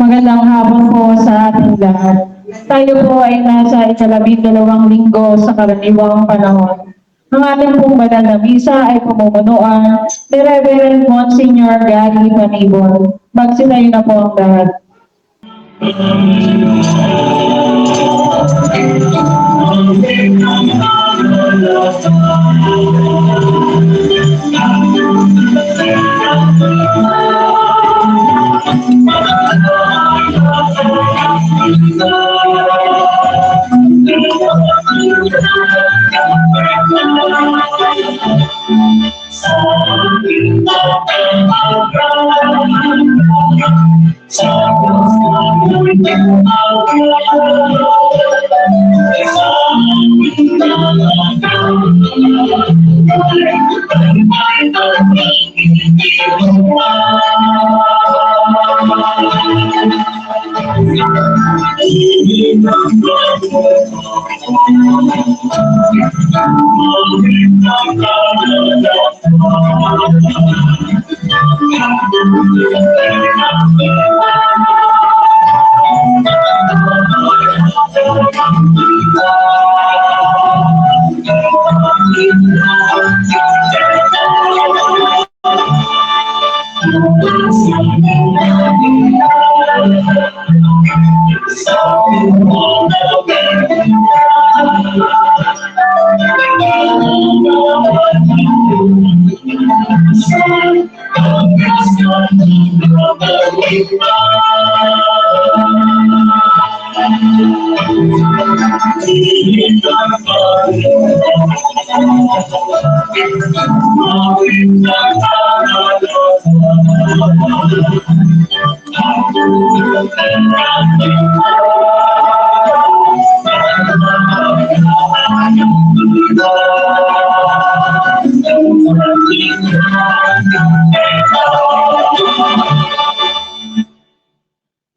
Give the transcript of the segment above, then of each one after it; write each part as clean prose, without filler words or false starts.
Magandang hapon po sa ating lahat. Tayo po ay nasa ika-12 linggo sa karaniwang panahon. Ang ating pong banal na misa ay pamumunuan ni Reverend Monsignor Gary Panibon. Magsitayo na po ang lahat.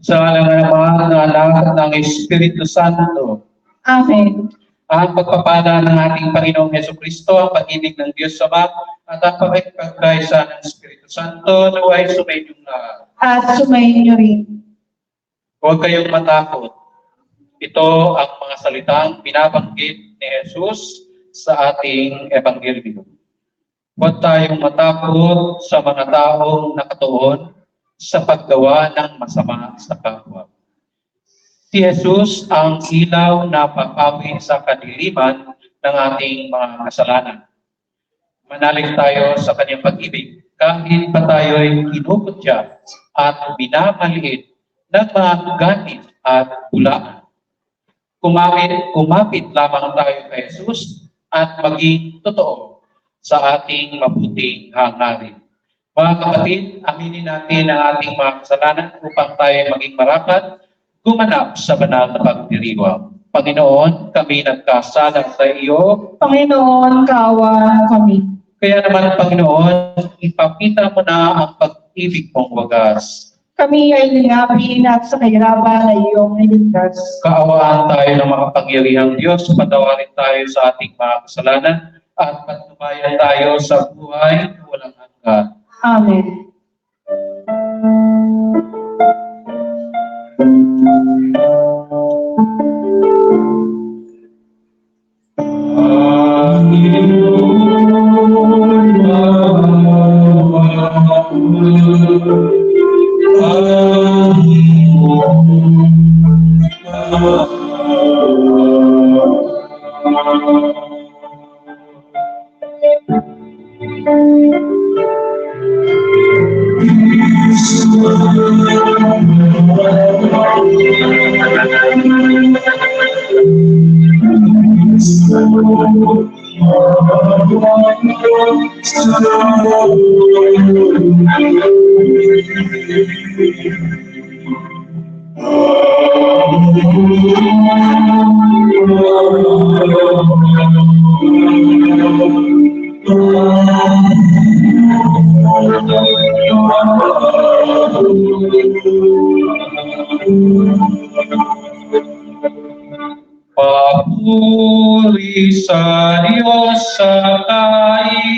Sa ngalan ng Ama, ng Anak, at ng Espiritu Santo. Amen. Ang pagpapala ng ating Panginoong Jesucristo, ang pag-ibig ng Diyos Ama, at ang pagkakaisa ng Espiritu Santo, naway sumayinyong lahat. At sumayin niyo rin. Huwag kayong matakot. Ito ang mga salitang binabanggit ni Jesus sa ating Ebanghelyo. Huwag tayong matakot sa mga taong nakatuon sa paggawa ng masama sa kapwa. Si Jesus ang ilaw na papawi sa kadiliman ng ating mga kasalanan. Manalig tayo sa kanyang pag-ibig kahit pa tayo'y kinukutya at binamaliit ng mga ganit at bulaan. Kumapit lamang tayo kay Jesus at maging totoo sa ating mabuting hangarin. Mga kapatid, aminin natin ang ating mga kasalanan upang tayo maging marapat, gumanap sa banal na pagdiriwang. Panginoon, kami nagkasala sa iyo. Panginoon, kaawa kami. Kaya naman, Panginoon, ipakita mo na ang pag-ibig mong wagas. Kami ay lingapin at sa kahirapan na iyong niligtas. Kaawaan tayo ng makapangyarihang Diyos, patawarin tayo sa ating mga kasalanan, at patnubayan tayo sa buhay na walang hanggan. Amen. Papuri sa Diyos sa kaitaasan.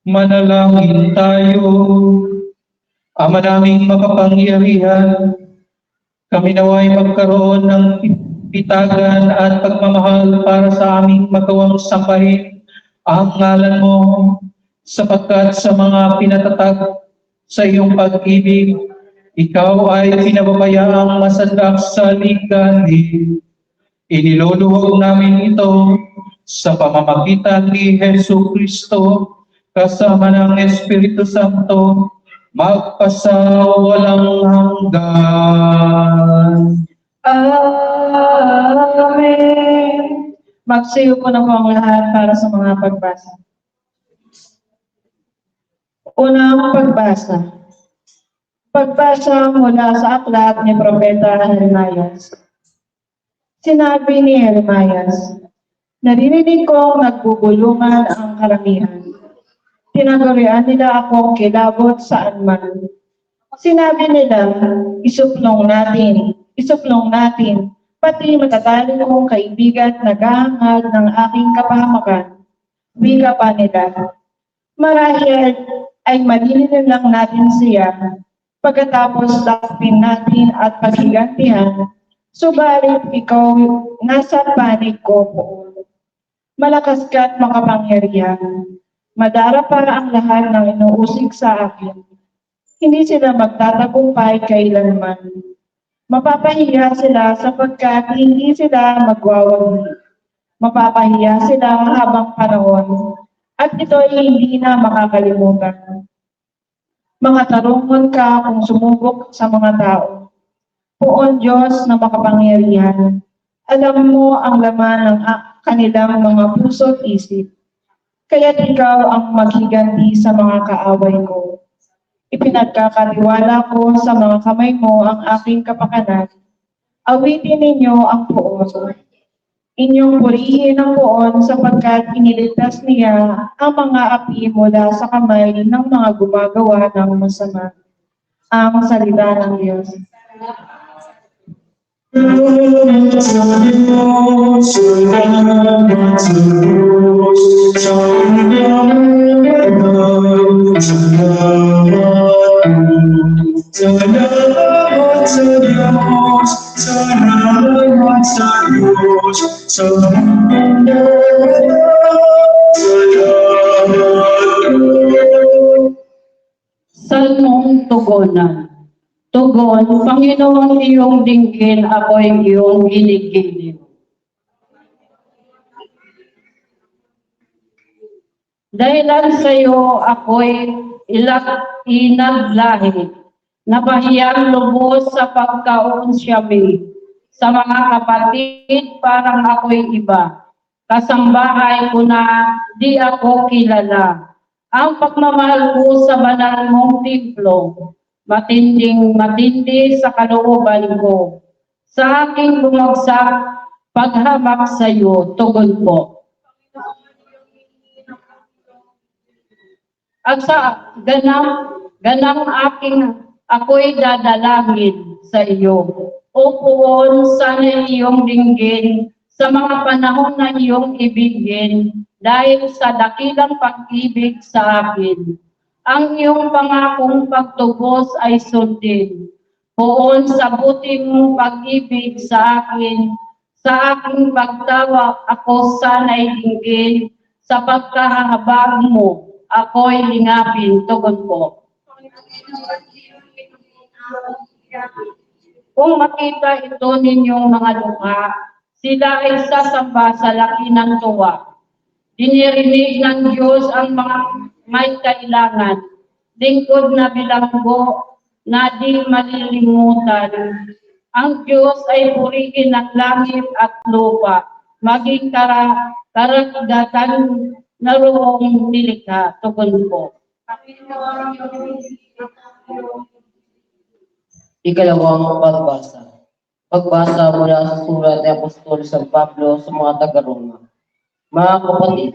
Manalangin tayo. Ama naming makapangyarihan, kami naway magkaroon ng pitagan at pagmamahal para sa aming magawang sambahin ang ngalan mo, sapagkat sa mga pinatatag sa iyong pag-ibig, ikaw ay pinababayaang masandak sa ligalig. Iniluluhog namin ito sa pamamagitan ni Hesu Kristo kasama ng Espiritu Santo magpasawalang hanggan. Amen. Magsiyo po na po ang lahat para sa mga pagbasa. Unang pagbasa. Pagbasa mula sa aklat ni Propeta Jeremias. Sinabi ni Jeremias, naririnig kong nagbubulungan ang karamihan. Tinagurian nila akong kilabot saan man. Sinabi nila, isuplong natin, pati matatalo kong kaibigan naghahangad ng aking kapahamakan. Wika pa nila, marahil ay malilinin lang natin siya, pagkatapos lakpin natin at paghigantihan, subalit ikaw nasa panig ko po. Malakas ka't makapangyarihan. Madara para ang lahat ng inuusig sa akin. Hindi sila magtatagumpay kailanman. Mapapahiya sila sapagkat hindi sila magwawagi. Mapapahiya sila habang panahon. At ito ay hindi na makakalimutan. Mga tarungon ka kung sumubok sa mga tao. Poon Diyos na makapangyarihan. Alam mo ang laman ng kanilang mga puso at isip. Kaya't ikaw ang maghiganti sa mga kaaway ko. Ipinagkakatiwala ko sa mga kamay mo ang aking kapakanan. Awitin ninyo ang poon. Inyong purihin ang poon sapagkat iniligtas niya ang mga api mula sa kamay ng mga gumagawa ng masama. Ang salita ng Diyos. Salamat sa Diyos, salamat sa Diyos, salamat sa Diyos, salamat sa Diyos, Salmong tugonan. Tugon, Panginoon iyong dinggin, ako'y iyong ginigiliw. Dahilan sa iyo ako'y inaglahi, napahiyang lubos sa pagkaunsyami. Sa mga kapatid, parang ako'y iba. Kasambahay ko na di ako kilala. Ang pagmamahal ko sa banal mong templo, matindi sa kalooban ko. Sa aking bumagsak, paghamak sa iyo, tugon ko. At sa ganang ako'y dadalangin sa iyo. O Poon, sana iyong dinggin sa mga panahon na iyong ibigin dahil sa dakilang pag-ibig sa akin. Ang iyong pangakong pagtubos ay sundin. Poon sa buti mong pag-ibig sa akin, sa aking pagtawa ako sana'y dinggin, sa pagkahabag mo ako'y lingapin, tugon ko. Kung makita ito ninyong mga luha, sila ay sasamba sa laki ng tuwa. Dinirinig ng Diyos ang mga may kailangan, lingkod na bilanggo na di malilimutan. Ang Diyos ay purihin ng langit at lupa, maging karagatan na roong nilikha, tugon ko. Ikalawang pagbasa. Pagbasa mula sa sulat ni Apostol San Pablo sa mga taga-Roma. Mga kapatid,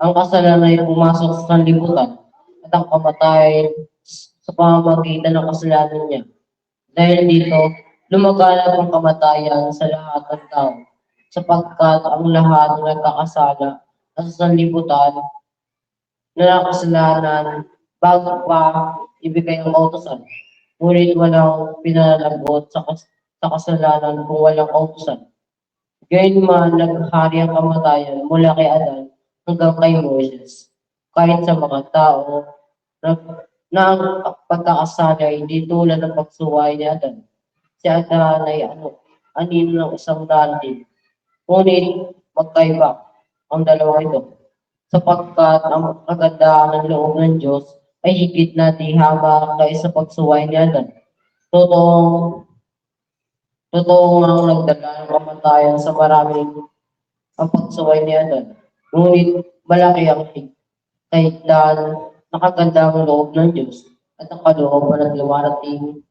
ang kasalanan ay pumasok sa sanlibutan at ang kamatay sa pamamagitan ng kasalanan niya. Dahil dito, lumaganap ang kamatayan sa lahat ng tao, sapagkat ang lahat ng nagkakasala sa sanlibutan na nakasalanan bago pa ibigay ang kautusan. Ngunit walang pinalagot sa kasalanan kung walang kautusan. Gayunman naghari ang kamatayan mula kay Adan hanggang kay Moses. Kahit sa mga tao na ang pagkakasala ay hindi tulad ng pagsuway ni Adan. Si Adan ay anino ng isang daan. Ngunit magkaiba ang dalawa ito. Sapagkat ang kagandahan ng loob ng Diyos ay higit na dihama kaysa pagsuway ni Adan. Totoo ang nagdala ng kamatayan sa maraming ang pagsuway ni Adan. Ngunit malaki ang kahigdan nakaganda ang loob ng Diyos at ang kalooban at lumarating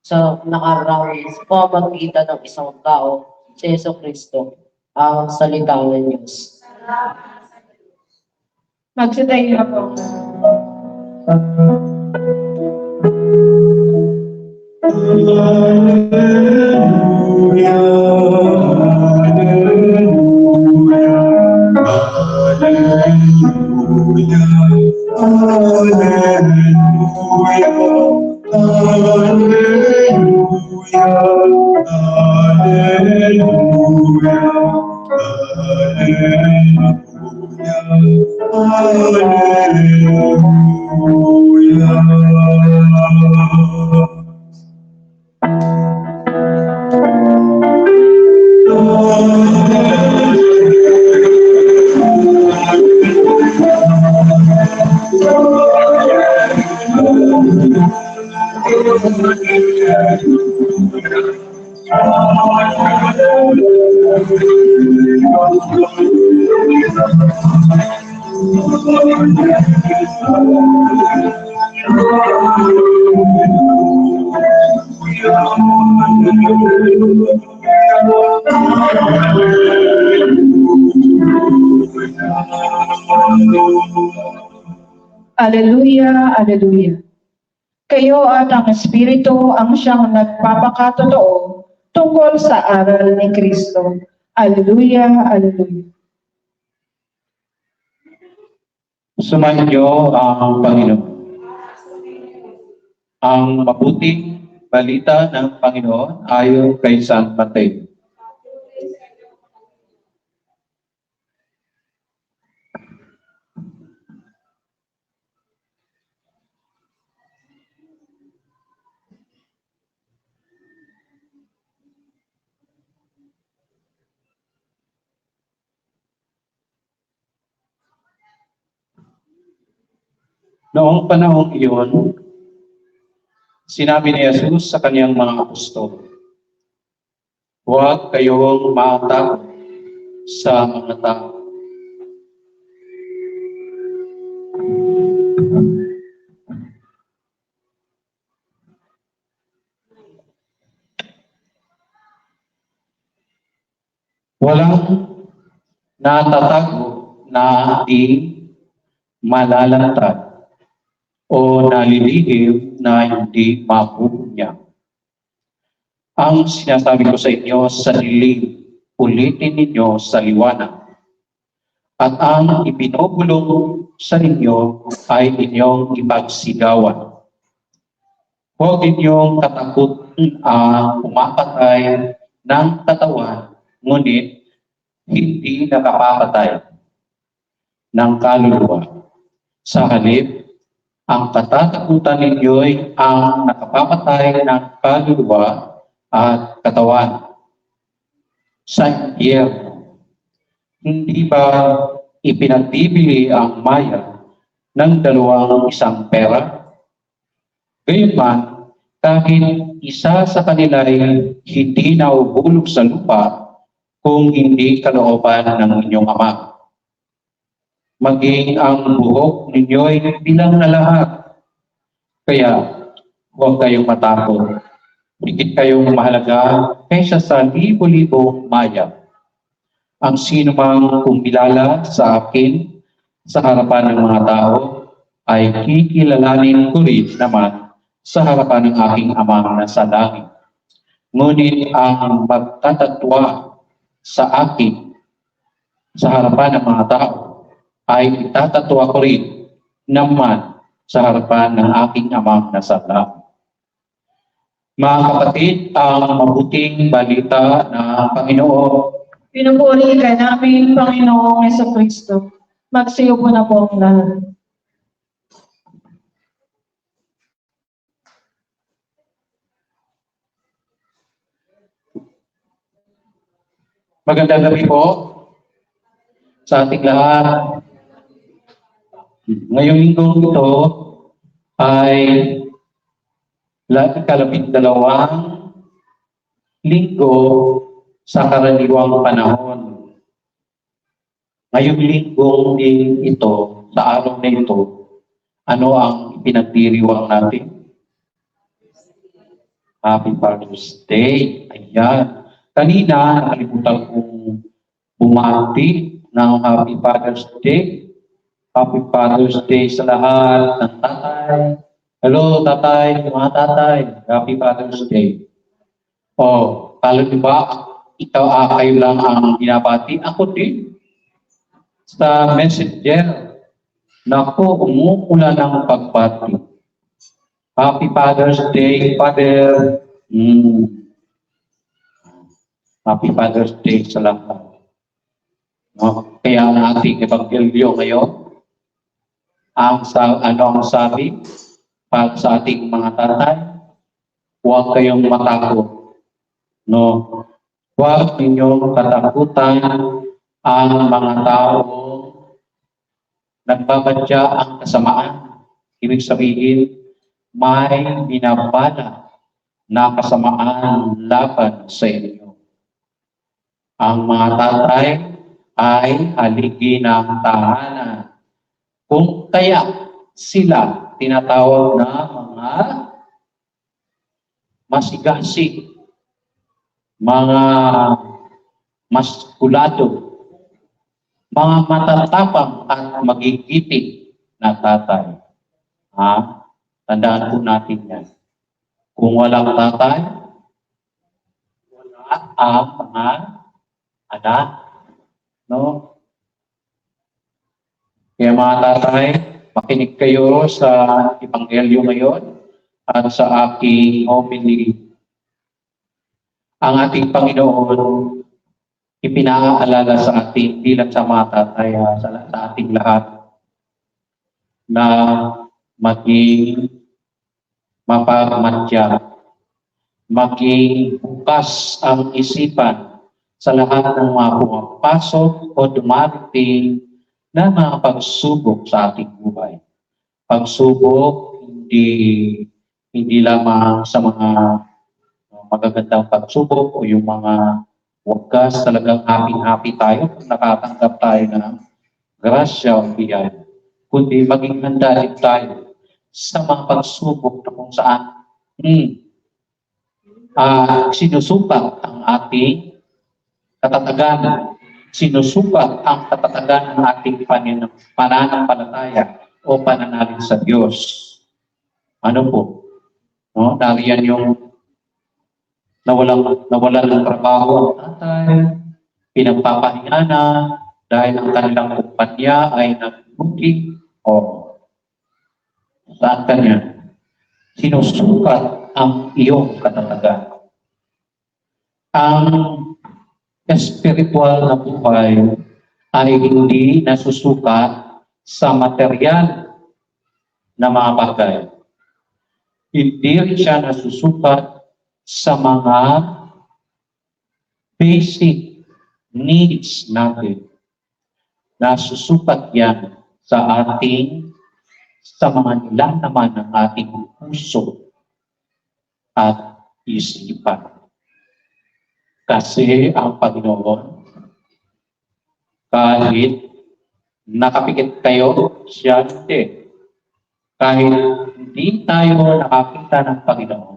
sa nakarami sa pamamagitan ng isang tao, si Yesu Kristo, ang salita ng Diyos. Magsitayo na po. Aleluya, aleluya. Kayo at ang Espiritu ang siyang nagpapakatotoo tungkol sa aral ni Kristo. Aleluya, aleluya. Sumainyo ang Panginoon. Ang mabuting balita ng Panginoon ayon kay San Mateo. Noong panahong iyon, sinabi ni Jesus sa kanyang mga apostol, "Huwag kayong matakot sa mga tao. Walang natatago na di malalantad o nalilihim na hindi mapupunya. Ang sinasabi ko sa inyo sa dilim, ulitin ninyo sa liwanag. At ang ibinubulong sa inyo ay inyong ipagsigawan. Huwag ninyong katakutin ang pumapatay ng katawan, ngunit hindi nakapapatay ng kaluluwa. Sa halip, ang katatakutan ninyo'y ang nakapapatay ng kaluluwa at katawan. Sa impyerno, hindi ba ipinagbibili ang maya ng isang pera? Gayunman, kahit isa sa kanila ay hindi nauhulog sa lupa kung hindi kalooban ng inyong Ama. Maging ang buhok ninyo'y bilang na lahat. Kaya huwag kayong matakot. Higit kayong mahalaga kaysa sa libo-libong maya. Ang sino mang kumilala sa akin sa harapan ng mga tao ay kikilalanin ko rin naman sa harapan ng aking Amang nasa langit. Ngunit ang magtatatwa sa akin sa harapan ng mga tao ay itatatwa ko rin naman sa harapan ng aking amang nasa langit. Mga kapatid, ang mabuting balita ng Panginoon. Pinupuri ka namin, Panginoong Jesucristo. Magsiyo po na po ang lahat. Magandang gabi po sa ating lahat. Ngayong linggong ito ay ikalabindalawang linggo sa karaniwang panahon. Ngayong linggong din ito, sa araw na ito, ano ang pinagdiriwang natin? Happy Father's Day. Ayan. Kanina, nakalimutan kong bumati ng Happy Father's Day. Happy Father's Day sa lahat ng tatay. Hello, tatay, mga tatay. Happy Father's Day. Oh, kala di ba, kayo lang ang binabati? Ako din. Sa messenger, naku, umukula ng pagbati. Happy Father's Day, Father. Happy Father's Day sa lahat. No? Kaya ang ating ebanghelyo ngayon, ang sabi para sa ating mga tatay, huwag kayong matakot. No? Huwag ninyong katakutan ang mga tao nagbabadya ang kasamaan. Ibig sabihin, may binabala na kasamaan laban sa inyo. Ang mga tatay ay haligi ng tahanan. Kung kaya sila tinatawag na mga masigasig, mga maskulado, mga matatapang at magigiting na tatay. Tandaan po natin yan. Kung walang tatay, wala ang mga anak. No? Kaya mga tatay, makinig kayo sa Ebanghelyo ngayon at sa aking homily. Ang ating Panginoon ipinaalala sa ating bilang sa mga tatay, sa ating lahat, na maging mapagmatya, maging bukas ang isipan sa lahat ng mga pumapasok o dumarating na mga pagsubok sa ating buhay. Pagsubok, hindi lamang sa mga magagandang pagsubok o yung mga wagas, talagang happy tayo kung nakatanggap tayo ng grasya o biyaya. Kundi maging handa din tayo sa mga pagsubok na kung saan sinusukat ang ating katatagan, sinusukat ang katatagan ng ating pananampalataya o pananalig sa Diyos. Ano po? No? Nariyan yung nawalan ng trabaho ang tatay, pinagpapahinga na dahil ang kanilang kumpanya ay nagbuki o saan kanya? Sinusukat ang iyong katatagan. Ang espiritual na buhay ay hindi nasusukat sa material na mga bagay. Hindi rin siya nasusukat sa mga basic needs natin. Nasusukat yan sa mga nilalaman ng ating puso at isipan. Kasi ang Panginoon, kahit nakapikit kayo, siya hindi. Kahit hindi tayo nakakita ng Panginoon,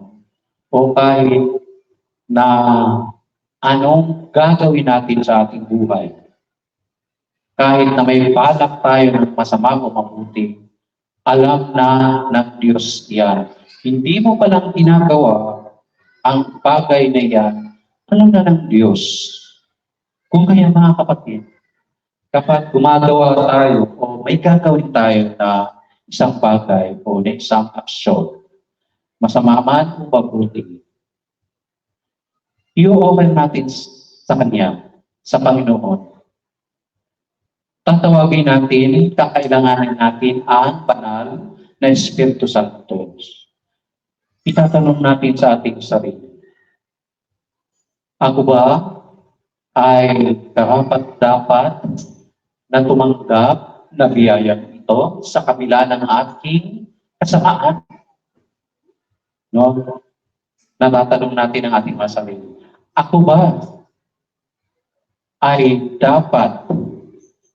o kahit na anong gagawin natin sa ating buhay, kahit na may balak tayo ng masama o mabuti, alam na ng Diyos yan. Hindi mo palang ginagawa ang bagay na yan, alam na ng Diyos. Kung kaya mga kapatid, kapag gumagawa tayo o may gagawin tayo na isang bagay o na isang aksyon, masama man o mabuti, i-offer natin sa Kanya, sa Panginoon. Tatawagin natin, kakailanganin natin ang banal na Espiritu Santo. Itatanong natin sa ating sarili, ako ba ay karapat-dapat na tumanggap na biyayang ito sa kabila ng aking kasamaan? No? Natatanong natin ang ating mga sarili. Ako ba ay dapat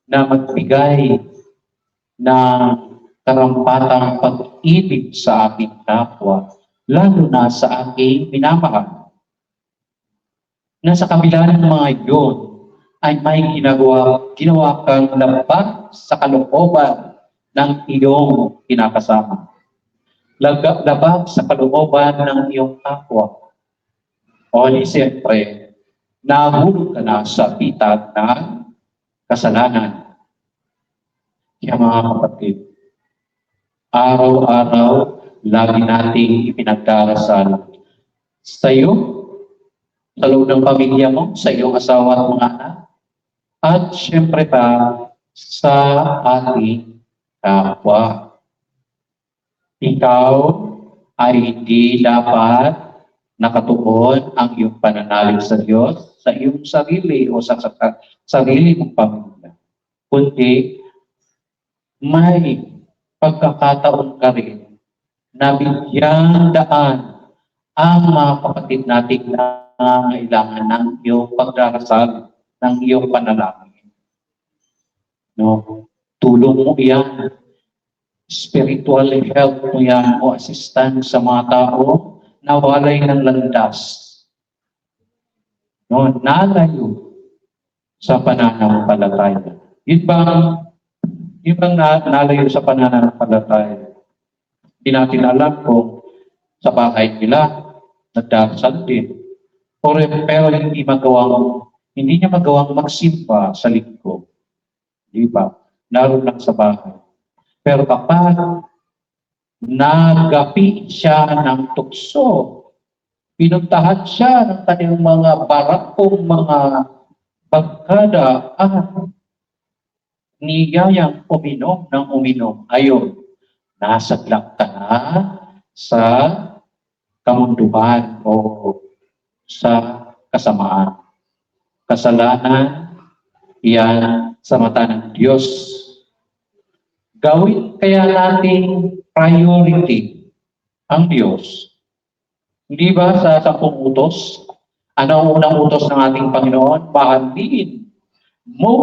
na magbigay ng karampatang pag-ibig sa aking kapwa, lalo na sa aking minamahal? Na sa kabila ng mga iyon ay may ginawa kang labag sa kalooban ng iyong kinakasama. Labag sa kalooban ng iyong kapwa. O di siyempre, nahulog ka na sa pitag ng kasalanan. Kaya mga kapatid, araw-araw, lagi nating ipinagdarasal sa iyo, sa loob ng pamilya mo, sa iyong asawa at mga anak, at siyempre pa sa ating kapwa. Ikaw ay hindi dapat nakatuon ang iyong pananalig sa Diyos, sa iyong sarili o sa sarili mong pamilya. Kundi may pagkakataon ka rin na bigyang daan ang mga kapatid nating nangangailangan ng iyong pagdarasal, ng iyong panalangin. No? Tulong mo yan. Spiritual help mo yan o assistance sa mga tao na walay ng landas. No? Nalayo sa pananampalataya. Yun bang nalayo sa pananampalataya? Hindi natin alam kung sa bahay nila, nagdarasal din. Pero hindi niya magawang magsimba sa linggo. Di ba? Naroon lang sa bahay. Pero kapag nagapi siya ng tukso, pinuntahan siya ng kanyang mga barakong mga bagkada at niyayang uminom ng uminom. Ayun, nasadlak ka na sa kamunduhan o sa kasamaan. Kasalanan, yan sa mata ng Diyos. Gawin kaya nating priority ang Diyos. Hindi ba sa 10 utos? Ano ang unang utos ng ating Panginoon? Mahalin mo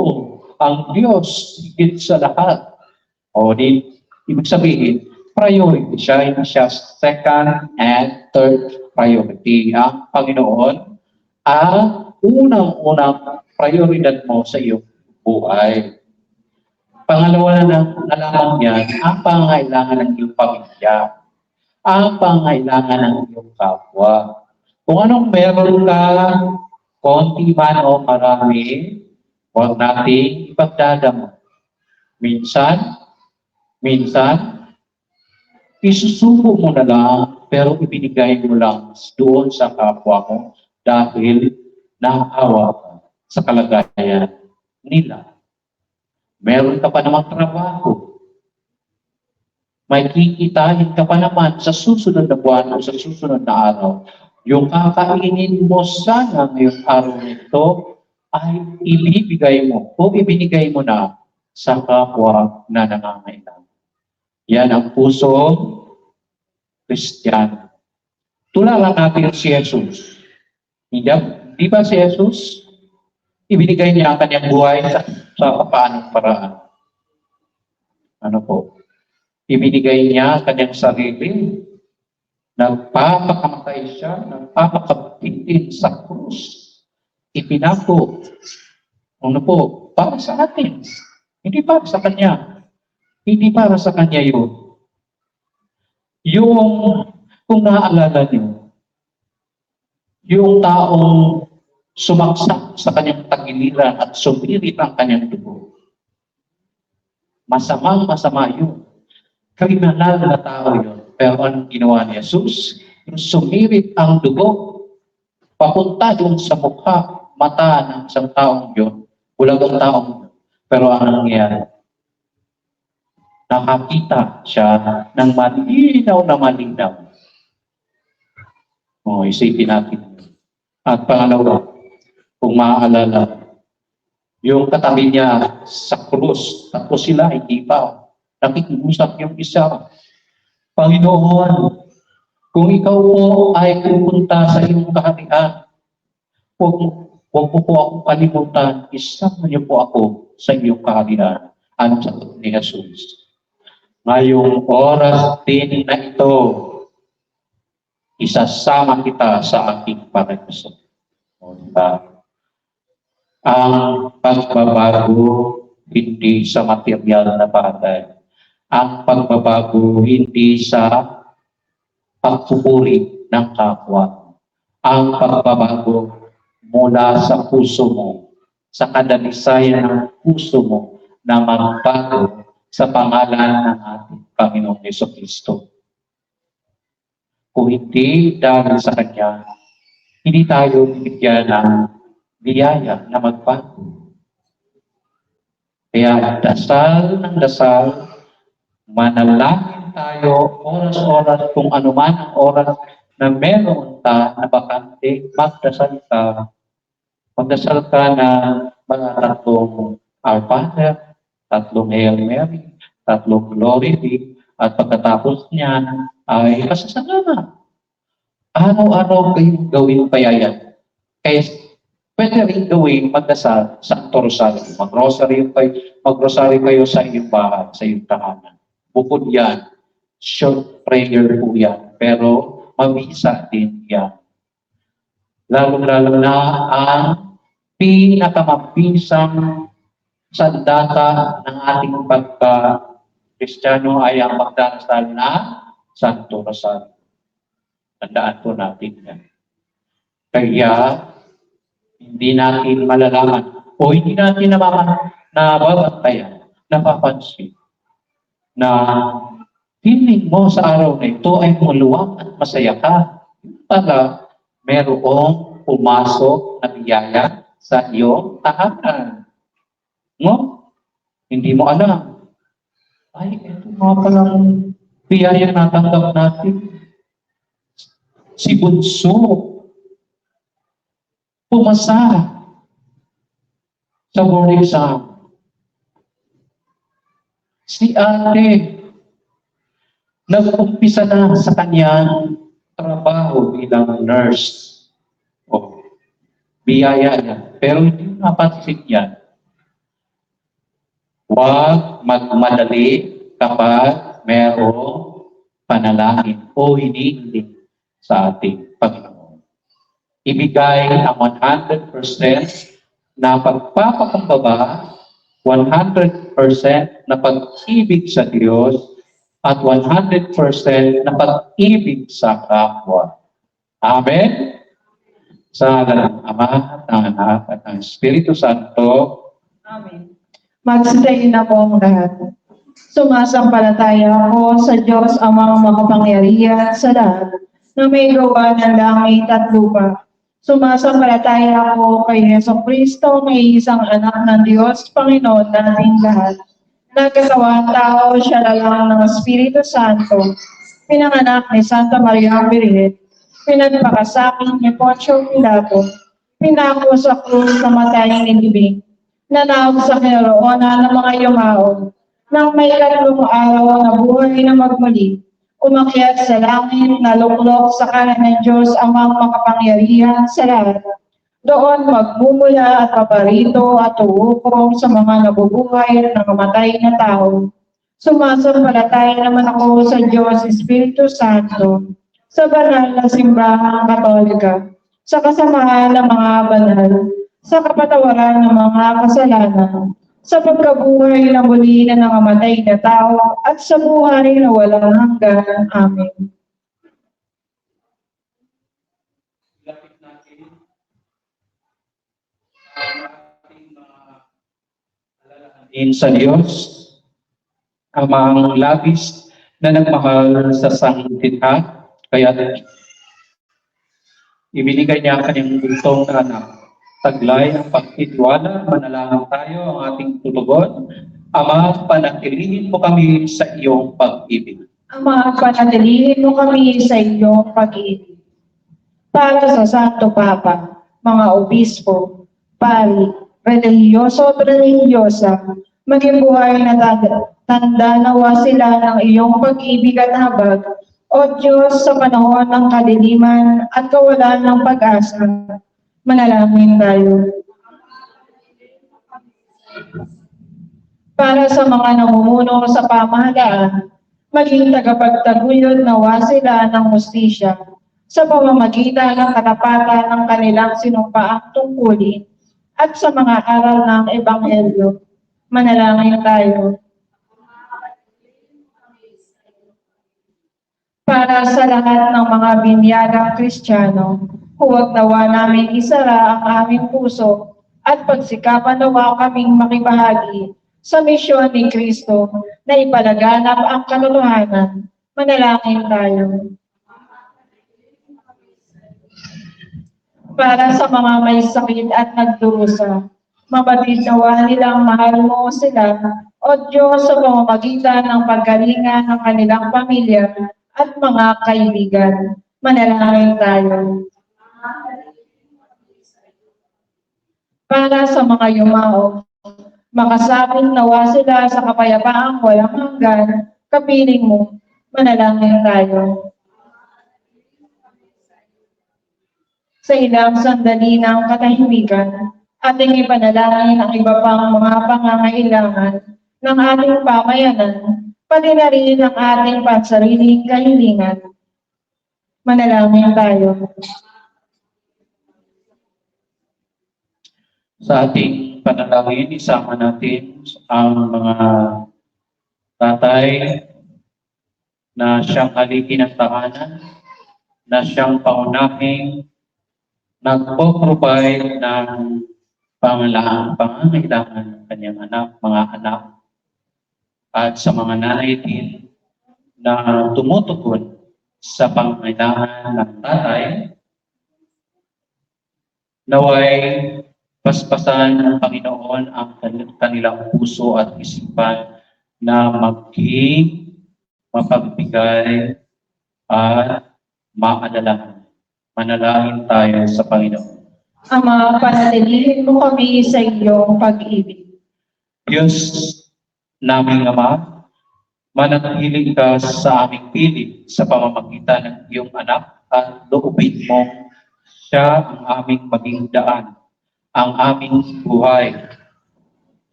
ang Diyos higit sa lahat. O ibig sabihin, priority siya, hindi siya second and third priority. Ang Panginoon ang unang-unang prioridad mo sa iyong buhay. Pangalawa na lamang yan, ang pangailangan ng iyong pamilya, ang pangailangan ng iyong kapwa. Kung anong meron ka, konti man o marami, huwag nating ipagdadamo. Minsan, isusubo mo na lang, pero ibinigay mo lang doon sa kapwa mo dahil naawa ka sa kalagayan nila. Meron ka pa namang trabaho. May kikitain ka pa naman sa susunod na buwan o sa susunod na araw. Yung kakainin mo sana ngayong araw nito ay ibibigay mo o ibinigay mo na sa kapwa na nangangailangan. Yan ang pusong Kristiyano. Tularan natin si Jesus. Di ba si Jesus? Ibinigay niya ang kanyang buhay sa paanong paraan. Ano po? Ibinigay niya ang kanyang sarili. Nagpapakamatay siya, nagpapakabitin sa krus. Ipinako. Ano po? Para sa atin. Hindi para sa kanya. Hindi para sa kanya yun. Kung naaalala niyo, yung taong sumaksak sa kanyang tagiliran at sumirit ang kanyang dugo. Masamang-masama yun. Kriminal na tao yun. Pero anong ginawa ni Jesus? Yung sumirit ang dugo, papunta doon sa mukha, mata ng isang taong yun, bulag ang taong yun. Pero ang nangyayari, nakakita siya ng malinaw na malinaw. O, isipin natin. At pangalawa, kung maaalala, yung katabi niya sa krus, tapos sila hindi pa. Nakikiusap yung isa, Panginoon, kung ikaw po ay pupunta sa iyong kaharian, huwag mo po akong kalimutan, isama niyo po ako sa iyong kaharian. Ano sa ni Jesus? Ngayong oras din na ito, isasama kita sa aking paraiso. O, diba? Ang pagbabago hindi sa material na bagay. Ang pagbabago hindi sa pagpupuri ng kapwa. Ang pagbabago mula sa puso mo, sa kadalisayan ng puso mo na magbago sa pangalan ng ating Panginoong Jesucristo. Kung hindi dahil sa Kanya, hindi tayo bibigyan ng biyaya na magbago. Kaya dasal ng dasal, manalangin tayo oras-oras kung ano man ang oras na meron ka na bakante, magdasal ka. Magdasal ka na mga tatlong Our Father, tatlong Hail Mary, tatlong Glory be, at pagkatapos niyan ay pasasalamat. Araw-araw kayong gawin payayan. Kaya pwede rin gawin magdasal sa Rosario. Mag-rosary kayo sa iyong bahay, sa iyong tahanan. Bukod yan, short prayer po yan. Pero mabisa din yan. Lalo-lalo na ang pinakamabisang sandata ng ating pagka-Kristiyano ay ang magdarasal na Santo Rosario. Tandaan po natin yan. Kaya, hindi natin malalaman o hindi natin nababantayan, napapansin na feeling mo sa araw na ito ay maluwag at masaya ka. Para merong pumasok na biyaya sa iyong tahanan. No? Hindi mo alam. Ay, ito mga palang biyaya na natanggap natin. Si Bunso, pumasa sa board exam. Si ate, nag-umpisa na sa kanyang trabaho bilang nurse. O, biyaya niya. Pero hindi napansin yan. Huwag magmadali kapag merong panalangin o hinihiling sa ating Panginoon. Ibigay ang 100% na pagpapakumbaba, 100% na pag-ibig sa Diyos, at 100% na pag-ibig sa kapwa. Amen? Sa ngalan ng Ama, ng Anak, at ng Espiritu Santo. Amen. Magsitain na po ang lahat. Sumasampalataya ako sa Diyos Amang makapangyarihan sa lahat na may gawa ng langit at lupa. Sumasampalataya ako kay Jesucristo, may isang anak ng Diyos, Panginoon nating lahat. Nagkatawang tao, siya lang ng Espiritu Santo, pinanganak ni Santa Maria Virgen, pinagpakasakit ni Poncio Pilato, pinako sa krus na matayang inibig, nanawag sa kinaroonan ng mga yumao, nang may 3 araw na buhay na magmuli, umakyat sa langit na luklok sa kanan ng Diyos Amang makapangyarihan sa lahat. Doon magmumula at paparito at uukrong sa mga nabubuhay at nakamatay na tao. Sumasampalataya naman ako sa Diyos Espiritu Santo, sa banal na simbahang Katolika, sa kasamahan ng mga banal, sa kapatawaran ng mga kasalanan, sa pagkabuhay na muli na nangamatay na tao, at sa buhay na walang hanggan. Amen. Lapit natin ang ating alalahanin sa Diyos. Amang labis na nagmahal sa sangkitha, kaya ibinigay niya ang kanyang buntong na anak. Taglay ang pagtitiwala, manalangin tayo ang ating tutugon. Ama, panatilihin mo kami sa iyong pag-ibig. Ama, panatilihin mo kami sa iyong pag-ibig. Para sa Santo Papa, mga obispo, pari, relihiyoso at relihiyosa, maging buhay na tanda nawa sila ng iyong pag-ibig at habag, o Diyos, sa panahon ng kadiliman at kawalan ng pag-asa. Manalangin tayo. Para sa mga namumuno sa pamahalaan, maging tagapagtaguyod nawa sila ng hustisya sa pamamagitan ng katapatan ng kanilang sinumpaang tungkulin at sa mga aral ng Ebanghelyo. Manalangin tayo. Para sa lahat ng mga binyagang Kristiyano, huwag nawa namin isara ang aming puso at pagsikapan nawa kaming makibahagi sa misyon ni Kristo na ipalaganap ang katotohanan. Manalangin tayo. Para sa mga may sakit at nagdurusa, mabatid nawa nilang mahal mo sila, o Diyos, sa pamamagitan ng paggalingan ng kanilang pamilya at mga kaibigan. Manalangin tayo. Para sa mga yumao, makasapit nawa sila sa kapayapaang walang hanggan, kapiling mo. Manalangin tayo. Sa ilang sandali ng katahimikan, ating ipanalangin ang iba pang mga pangangailangan ng ating pamayanan, pati na rin ang ating pansariling kahilingan. Manalangin tayo. Sa ating panalangin, isama natin ang mga tatay na siyang haligi ng tahanan, na siyang paunahing nagpo-provide ng pangangailangan ng kanyang anak, mga anak, at sa mga nanay din na tumutugon sa pangangailangan ng tatay, naway paspasan ng Panginoon ang kanilang puso at isipan na maging mapagbigay at maalalahan. Manalangin tayo sa Panginoon. Ama, panatilihin mo kami sa iyong pag-ibig. Diyos naming Ama, manatili ka sa aming piling sa pamamagitan ng iyong anak at loobin mo siya ang aming maging daan, ang aming buhay.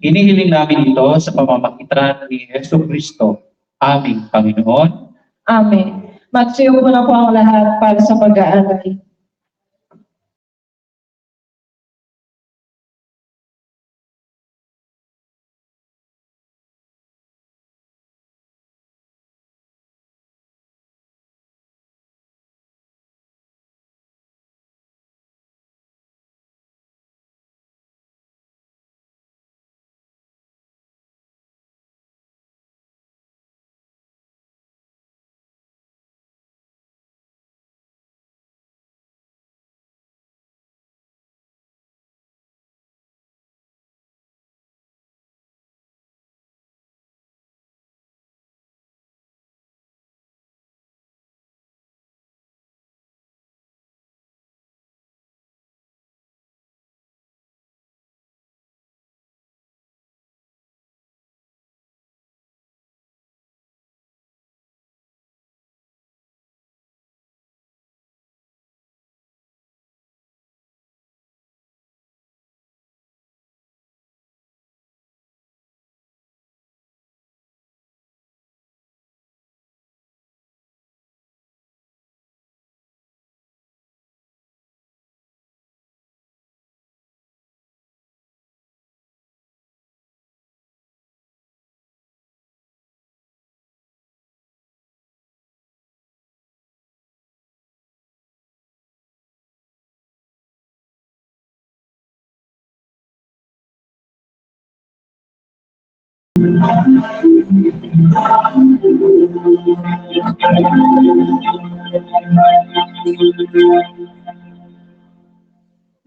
Hinihiling namin ito sa pamamagitan ni Jesucristo, aming Panginoon. Amen. Magsiyo po na po ang lahat para sa pag-aalay.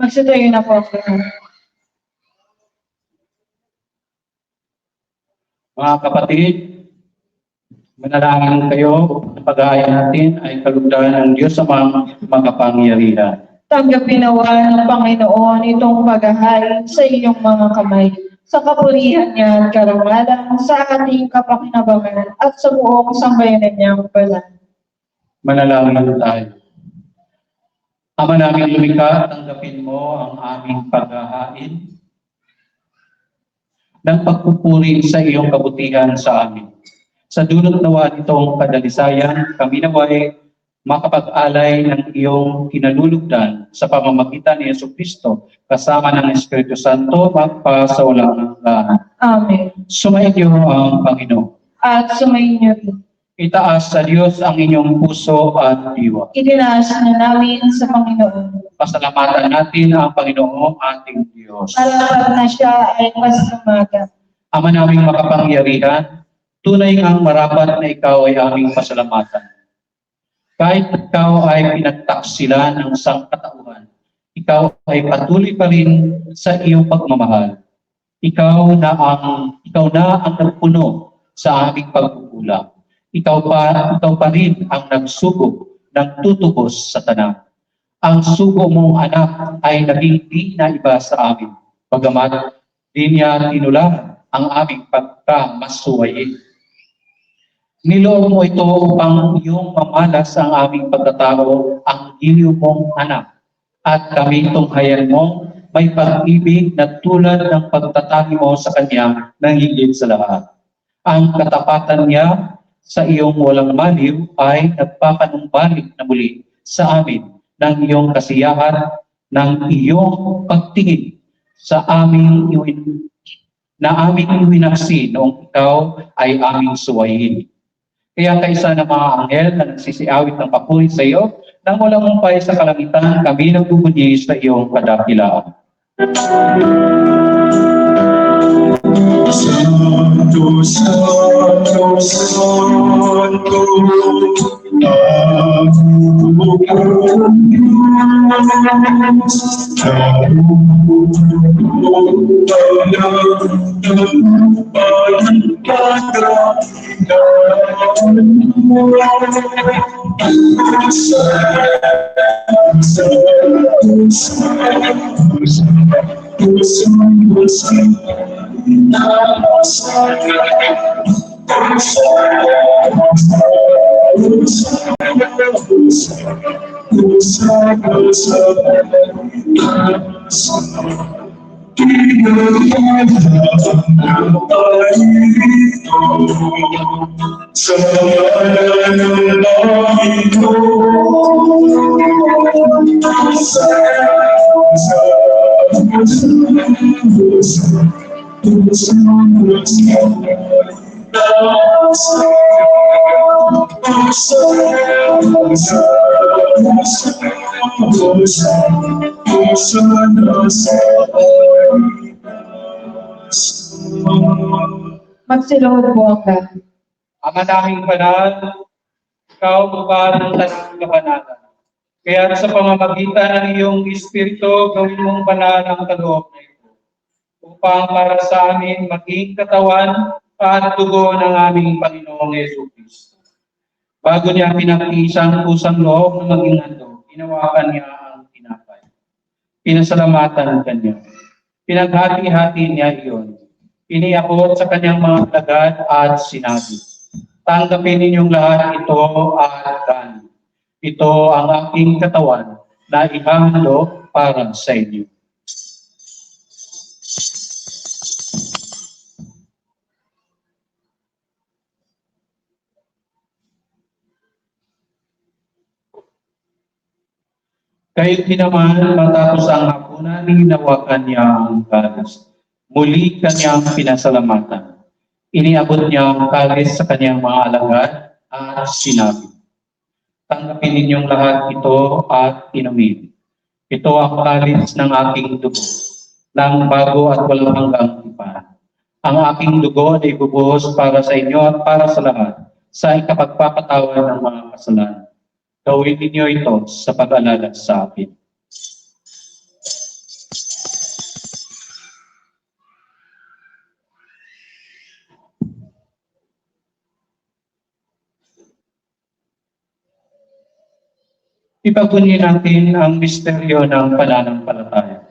Magsitayo na po ako. Mga kapatid, manalangin kayo, ang pag-aaya natin ay kalugdan ng Diyos sa mga makapangyarihan. Tanggapin nawa ng Panginoon itong paghahay sa iyong mga kamay, sa kapurihan niya at karangalan, sa ating kapakinabangan at sa buong sambayanan niyang banal. Manalangin tayo. Ama namin lumikha, tanggapin mo ang aming paghahain ng pagpupuri sa iyong kabutihan sa amin. Sa dulot nawa nitong kadalisayan, kami naway makapag-alay ng iyong kinalulugdan sa pamamagitan ni Jesucristo kasama ng Espiritu Santo magpa sa walang hanggan. Amen. Sumainyo ang Panginoon. At sumayin niyo rin. Itaas sa Diyos ang inyong puso at diwa. Itinaas na namin sa Panginoon. Pasalamatan natin ang Panginoong ating Diyos. Alapat na siya ay pasamaga. Ama naming makapangyarihan, tunay ngang marapat na ikaw ay aming pasalamatan. Kahit ikaw ay pinagtaksila ng sangkatauhan, ikaw ay patuloy pa rin sa iyong pagmamahal. Ikaw na ang nagpuno sa aming pagkukulang. Ikaw pa rin ang nagsubok ng tutubos sa tanan. Ang sugo mong anak ay naging di na iba sa amin. Bagamat di niya tinulang ang aming pagkamasuwayin. Niloob mo ito upang iyong mamalas ang aming pagkatao, ang iliw mong anak. At kami tunghayan mo may pag-ibig na tulad ng pagtatagi mo sa kanya ng higit sa lahat. Ang katapatan niya sa iyong walang maliw ay nagpapanumbalik na muli sa amin ng iyong kasiyahan, ng iyong pagtingin sa aming iwinaksi noong ikaw ay aming suwayin. Kaya kaysa ng mga anghel na nagsisiawit ng papuri sa iyo, nang walang umpay sa kalangitan, kami nagbubunyi sa iyong kadakilaan. Santo, Santo, Santo, Magsiluhod po ang lahat. Ama naming banal, ikaw baba ng tanang kabanalan. Kaya sa pamamagitan ng iyong Espiritu, gawin mong banal ang kaloob na ito. Upang para sa amin maging katawan at dugo ng aming Panginoong Jesucristo. Bago niya pinag-iisang pusang loob na maging handog, hinawakan niya ang tinapay. Pinasalamatan kanya. Pinaghati-hati niya iyon. Iniabot sa kanyang mga alagad at sinabi, tanggapin ninyong lahat ito at kanin. Ito ang aking katawan na ihahandog para sa inyo. Kayo din naman, matapos ang hapunan, hinawakan niya ang kalis. Muli kanyang pinasalamatan. Iniabot niya ang kalis sa kanyang mga alagad at sinabi, tanggapin ninyong lahat ito at inumin. Ito ang kalis ng aking dugo, ng bago at walang hanggang tipan. Ang aking dugo na ibubuhos para sa inyo at para sa lahat, sa ikapagpapatawad ng mga kasalanan. Gawin ninyo ito sa pag-alala sa akin. Ipagpuni natin ang misteryo ng pananampalataya.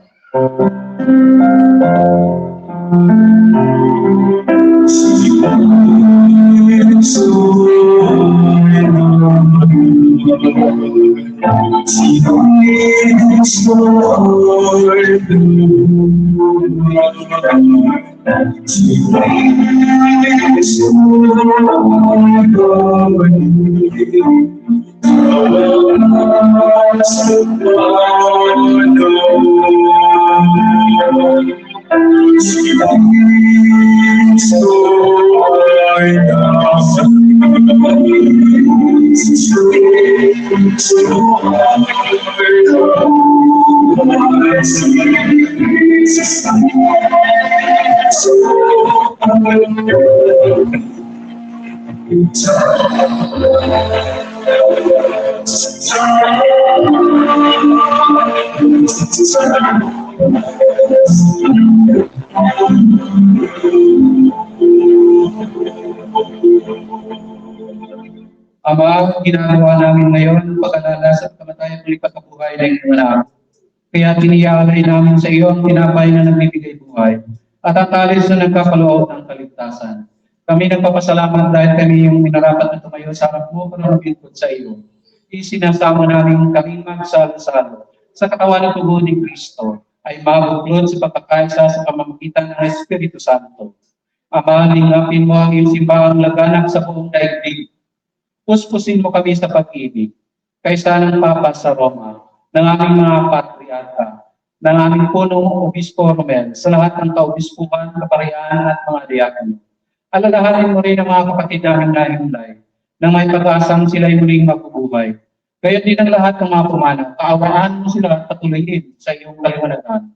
Ama, ginagawa namin ngayon, pag-alala sa kamatayan ng pagkabuhay ng iyong anak. Kaya tiniyalay namin sa iyo ang tinapay na nagbibigay buhay at ang talis na nagkapaloob ng kaligtasan. Kami nagpapasalamat dahil kami yung minarapat na tumayo sa harap mo para maglingkod sa iyo. Isinasama namin kaming magsalo-salo sa katawan at tubo ni Kristo ay mabuklod sa pagkakaisa sa pamamagitan ng Espiritu Santo. Ama, lingapin mo ang iyong simbahang laganap sa buong daigdig. Puspusin mo kami sa pag-ibig, kaysa ng Papa sa Roma, ng aming mga patriarka, ng aming punong Obispo Romel, sa lahat ng kaobispuhan, kaparian at mga diakono. Alalahanin mo rin ang mga kapatid namin na himlay, na may pag-asang sila'y muling mabubuhay. Gayon din ang lahat ng mga pumanaw, kaawaan mo sila at patuloyin sa iyong kaliwanagan.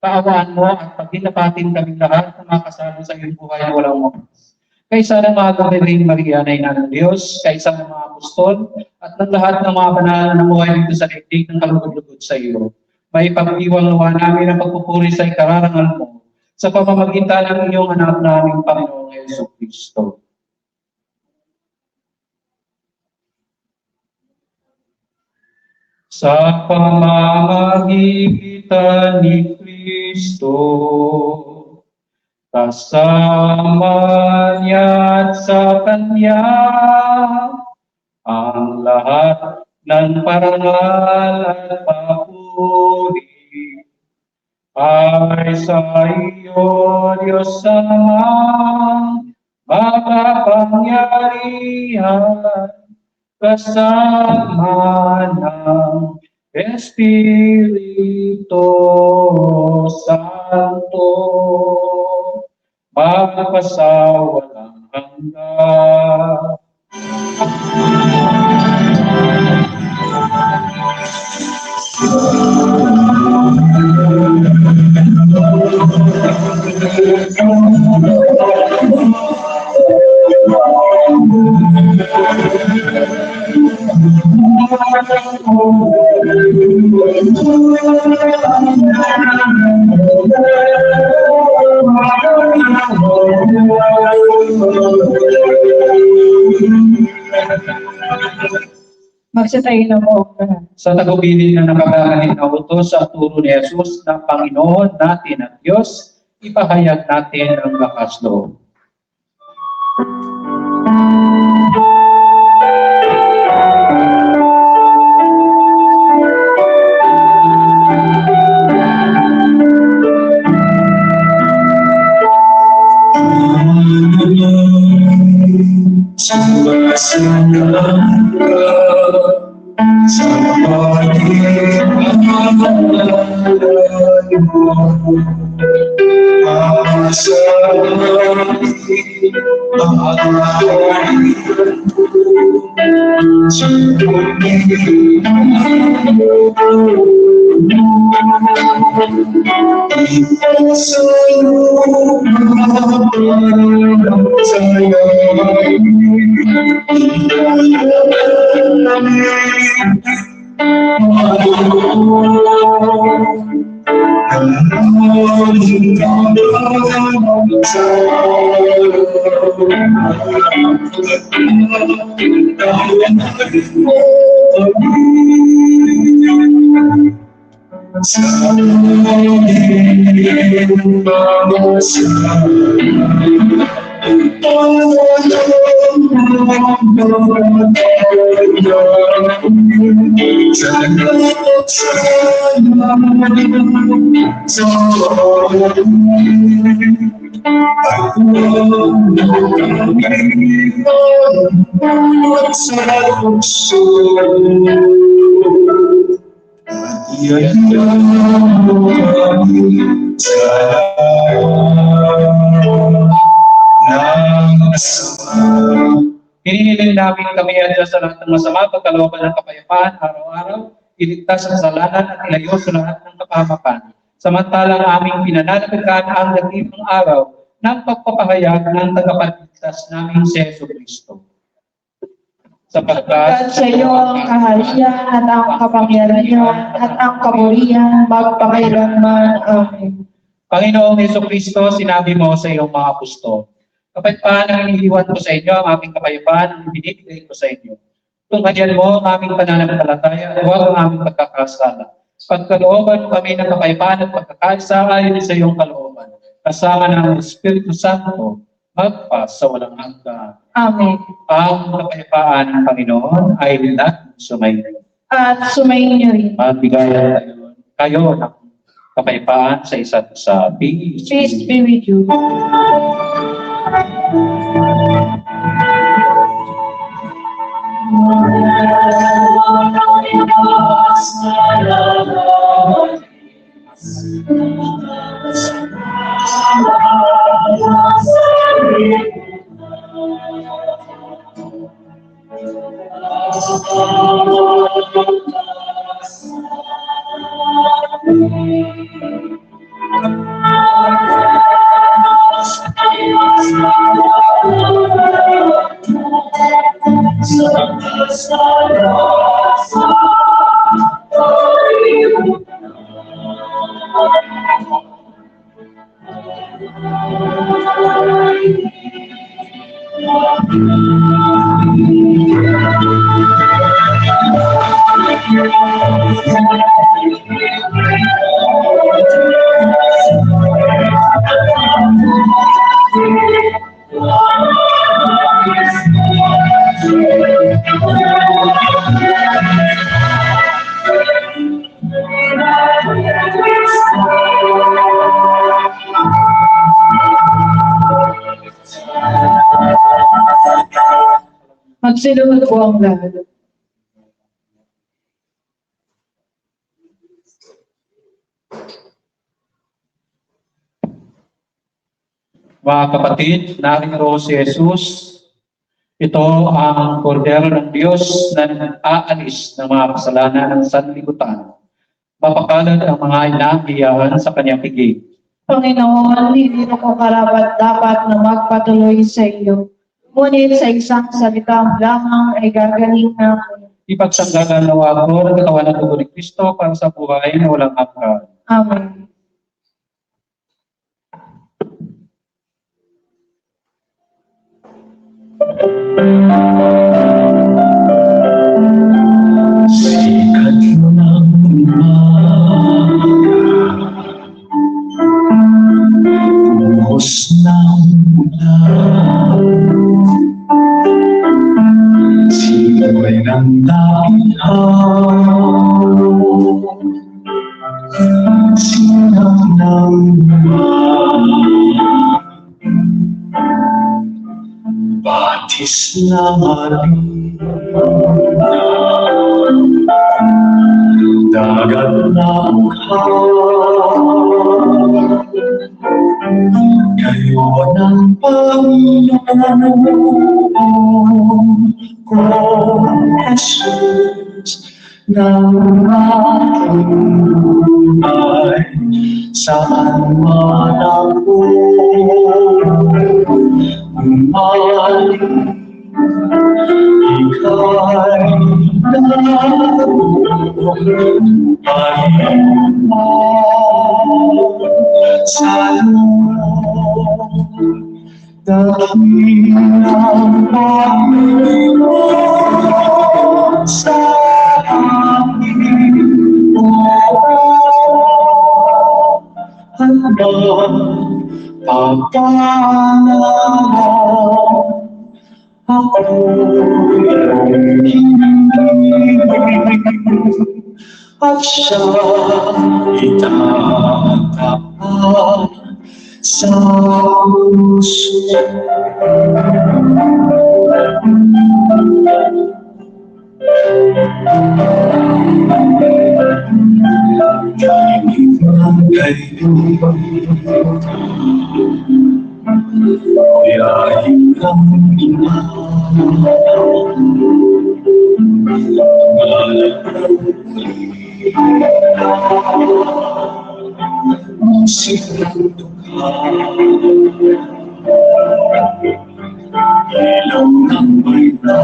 Kaawaan mo at pagdinapatin kaming lahat na makasalo sa iyong buhay na walang wakas. Kaysa ng mga Gabriel Maria na ina ng Diyos, kaysa ng mga apostol, at ng lahat ng mga banal na namuhay dito sa daigdig ng kalugod-lugod sa iyo. May pag-iwang nawa namin ang pagpupuri sa ikararangal mo sa pamamagitan ng iyong anak naming Panginoong Jesucristo. Sa pamamagitan ni Kristo, kasama niya at sa Kanya, ang lahat ng parangal at papuri ay sa iyo, Diyos Amang makapangyarihan, kasama ng Espiritu Santo, magpasawalang hanggan. Magsitayo na mo. Sa tagubilin na nakagaling na utos sa turo ni Jesus na Panginoon natin at Diyos, ipahayag natin ang lakas loob. Sa Hinihiling namin kami at sa lahat ng masama, pagkalooban ng kapayapaan, araw-araw, iligtas sa kasalanan at ilayo sa lahat ng kapahamakan. Samantalang aming pinananabikan ang dakilang araw ng pagpapahayag ng tagapagligtas namin si Yesu Kristo. Sapagkat sa iyo ang kaharian at ang kapangyarihan at ang kaburihan magpakailanman. Amen. Panginoong Yesu Kristo, sinabi mo sa iyong mga apostol, kapayapaan ang iniiwan ko sa inyo, ang aming kapayapaan ang ibinibigay ko sa inyo. Tunghayan mo ang aming pananampalataya at huwag ang aming pagkakasala. Pagkalooban kami ng kapayapaan at pagkakaisa ayon sa iyong kalooban, kasama ng Espiritu Santo, magpa sa walang hanggan. Amen. Ang kapayapaan ng Panginoon ay lahat sumayin. At sumayin niyo rin. Magbigayan kayo ng kapayapaan sa isa't isa. Peace be with you. Magsilunod po ang lahat. Mga kapatid, narito si Jesus. Ito ang kordero ng Diyos na nag-aalis ng mga kasalanan ng sanlibutan. Mapapalad ang mga inahiyahan sa kanyang higit. Panginoon, hindi ko karapat dapat na magpatuloy sa iyo. Ngunit sa isang salita lamang ay gagaling na ako. Ipagsanggalan nawa ako ng katawan ng tubo ni Kristo para sa buhay na walang hanggan. Amen. Sikat mo ng umaga, buhos ng ulan, simoy ng tapihaw, sinang ng batis na malinaw, dagat na uhaw, kayo ng Panginoon ko, Jesus, ng aking buhay. saan man ako umaling, ika'y pahin mo sa loob. Dakilang Panginoon sa aking buhay, hanggang pagkalaman ako'y hinihiling at siya itatapat sa puso. Kuyain ang ina, ang sinundo ka, ilaw ng baita,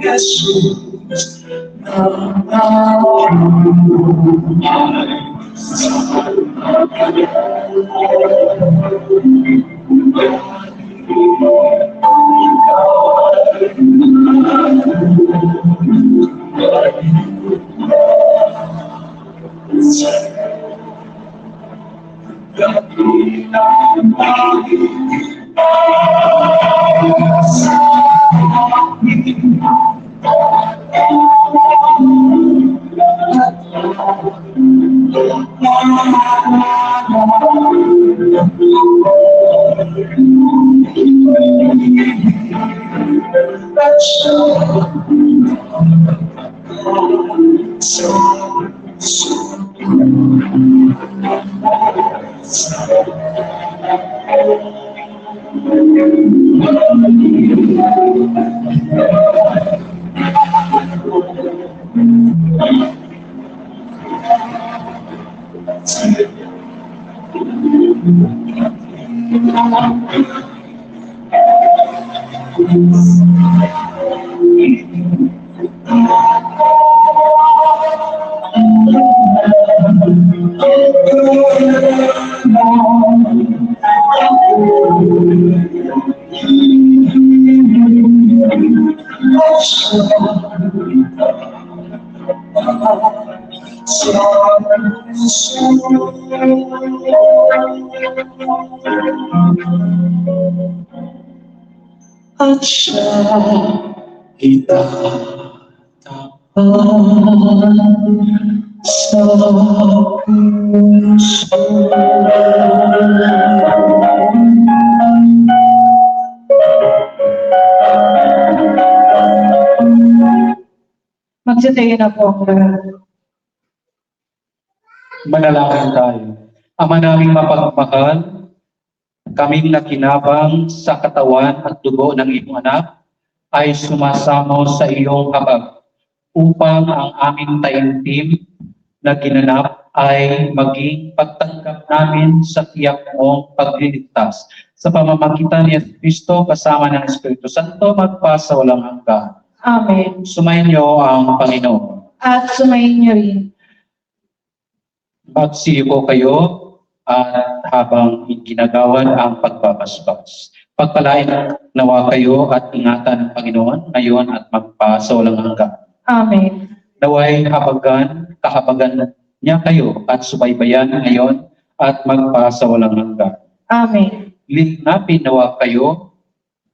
Jesus, ng aking buhay. At siya itatapat sa puso. Magsitayo na po ang lahat. Manalangin tayo. Ama naming mapagmahal, kaming nakinabang sa katawan at dugo ng iyong anak ay sumasamo sa iyong habag upang ang aming taimtim na ginanap ay maging pagtanggap namin sa tiyak mong pagliligtas. Sa pamamagitan ni Kristo kasama ng Espiritu Santo magpa sa walang hanggan. Amen. Sumainyo ang Panginoon. At sumayin niyo rin. Magsiyo po kayo at habang ginagawan ang pagbabasbas. Pagpalain nawa kayo at ingatan ng Panginoon ngayon at magpa sa walang hanggan. Amen. Naway kahabagan niya kayo at subaybayan ngayon at magpa sa walang hanggan. Amen. Linapin nawa kayo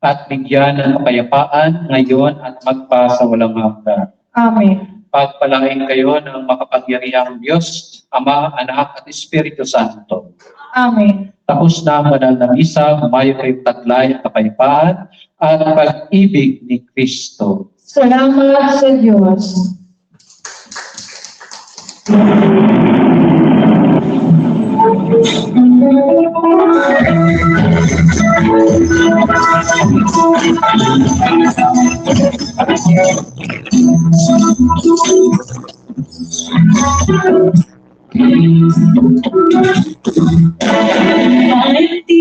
at bigyan ng kapayapaan ngayon at magpa sa walang hanggan. Amen. Pagpalain kayo ng makapangyarihang Diyos, Ama, Anak at Espiritu Santo. Amen. Tapos na ang banal na misa, humayo kayong taglay at kapayapaan at pag-ibig ni Kristo. Salamat sa Diyos. Ay, di